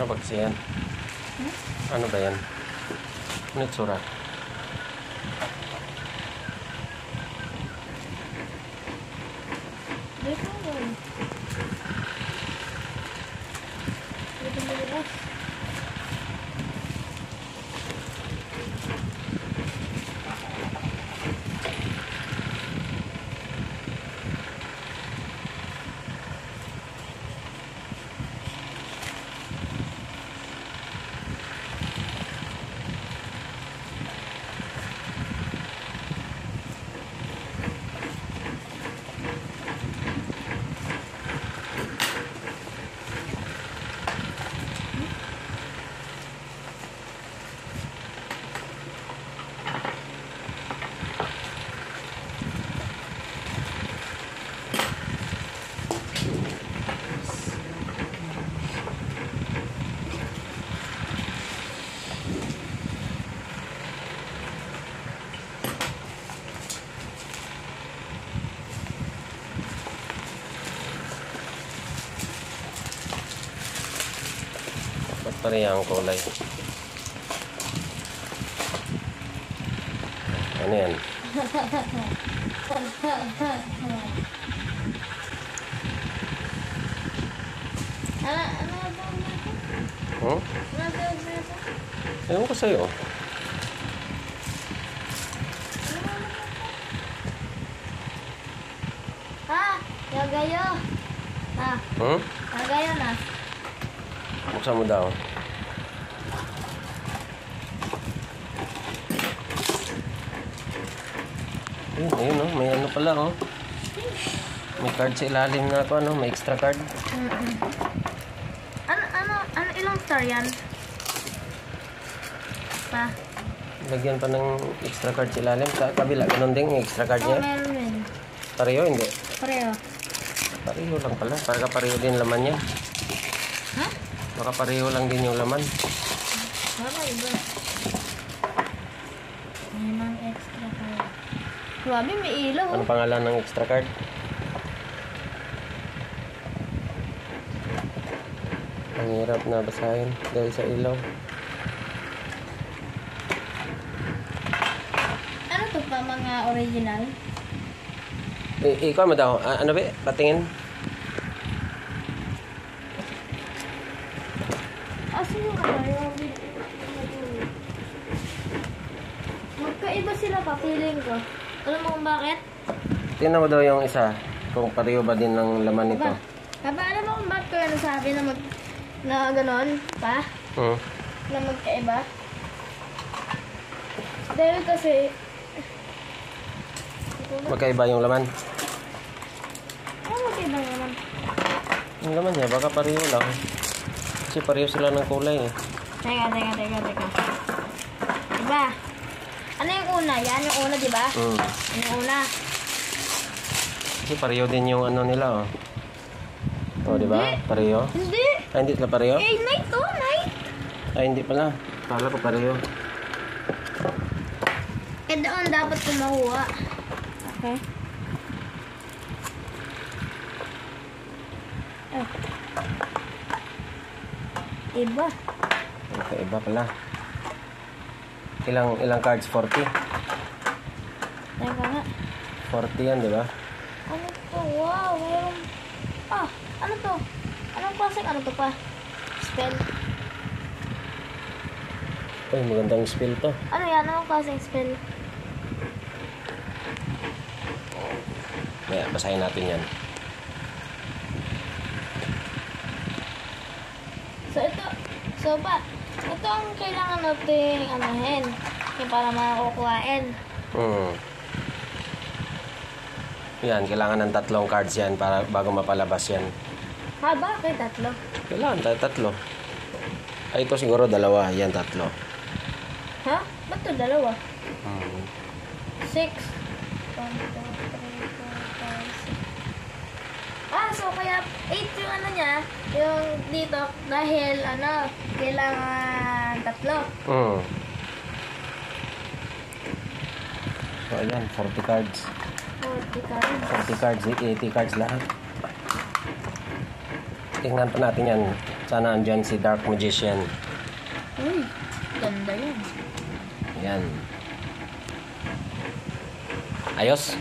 Ano ba kasi yan? Ano ba yan? Ano itsura? Dito mo. Dito mo lilas. Ba't pareha ang kulay? Ano yan? Ano ba natin? Hmm? Ano ba natin? Ewan ko sa'yo. Yagayo. Hmm? Yagayo na. Buksan mo daw. Ayun oh, may ano pala oh. May card sa ilalim na ako, ano, may extra card. Ano ilang star yan? Pa? Lagyan pa ng extra card sa ilalim. Sa kabila, ganun din yung extra card niya. Meron rin. Pareho, hindi? Pareho. Pareho lang pala. Para pareho din laman niya. Ha? Baka pareho lang din yung laman. Wala iba. Mayroon extra card. Grabe, may ilaw. Ano pangalan ng extra card? Ang hirap na basahin dahil sa ilaw. Ano to pa, mga original? Ikaw mo daw. Ano ba? Patingin. Asan yung ano? Magkaiba sila pa, feeling ko. Alam mo kung bakit? Tingnan mo daw yung isa. Kung pareho ba din ng laman nito. Alam mo kung bakit ko yan sabi na ganon pa? Na magkaiba? Dahil kasi Magkaiba yung laman. ano magkaiba naman? Yung laman niya, baka pareho lang. Kasi pareho sila ng kulay eh. Teka. Diba? Ano yung una? Yan yung una, diba? Yan yung una. Kasi pareho din yung ano nila oh. Oh, diba? Pareho? Hindi. Hindi sila pareho? Night to, night. Ay, hindi pala. Kala ko pareho. Doon dapat ko makuha. Okay. Iba. Okay, iba pala. Ilang cards? 40? Teka nga. 40 yan, diba? Ano to? Wow, mayroon. Ano to? Anong klaseng ano to pa? Spell. Ay, magandang spell to. Ano yan? Anong klaseng spell? Kaya, basahin natin yan. Ito ang kailangan natin anahin. Yung para makakukuhain. Yan, kailangan ng 3 cards yan para bago mapalabas yan. Bakit 3? Kailangan tayo 3. Ay, ito siguro 2. Yan, 3. Ba't ito 2? 6. 1, 2, 3, 4, 5, 6. So kaya 8 yung ano niya, yung dito, dahil kailangan 3. So, ayan, 40 cards. 40 cards. 40 cards, 80 cards lahat. Tingnan pa natin yan Sana andyan si Dark Magician. Uy, ganda yun. Yan. Ayos.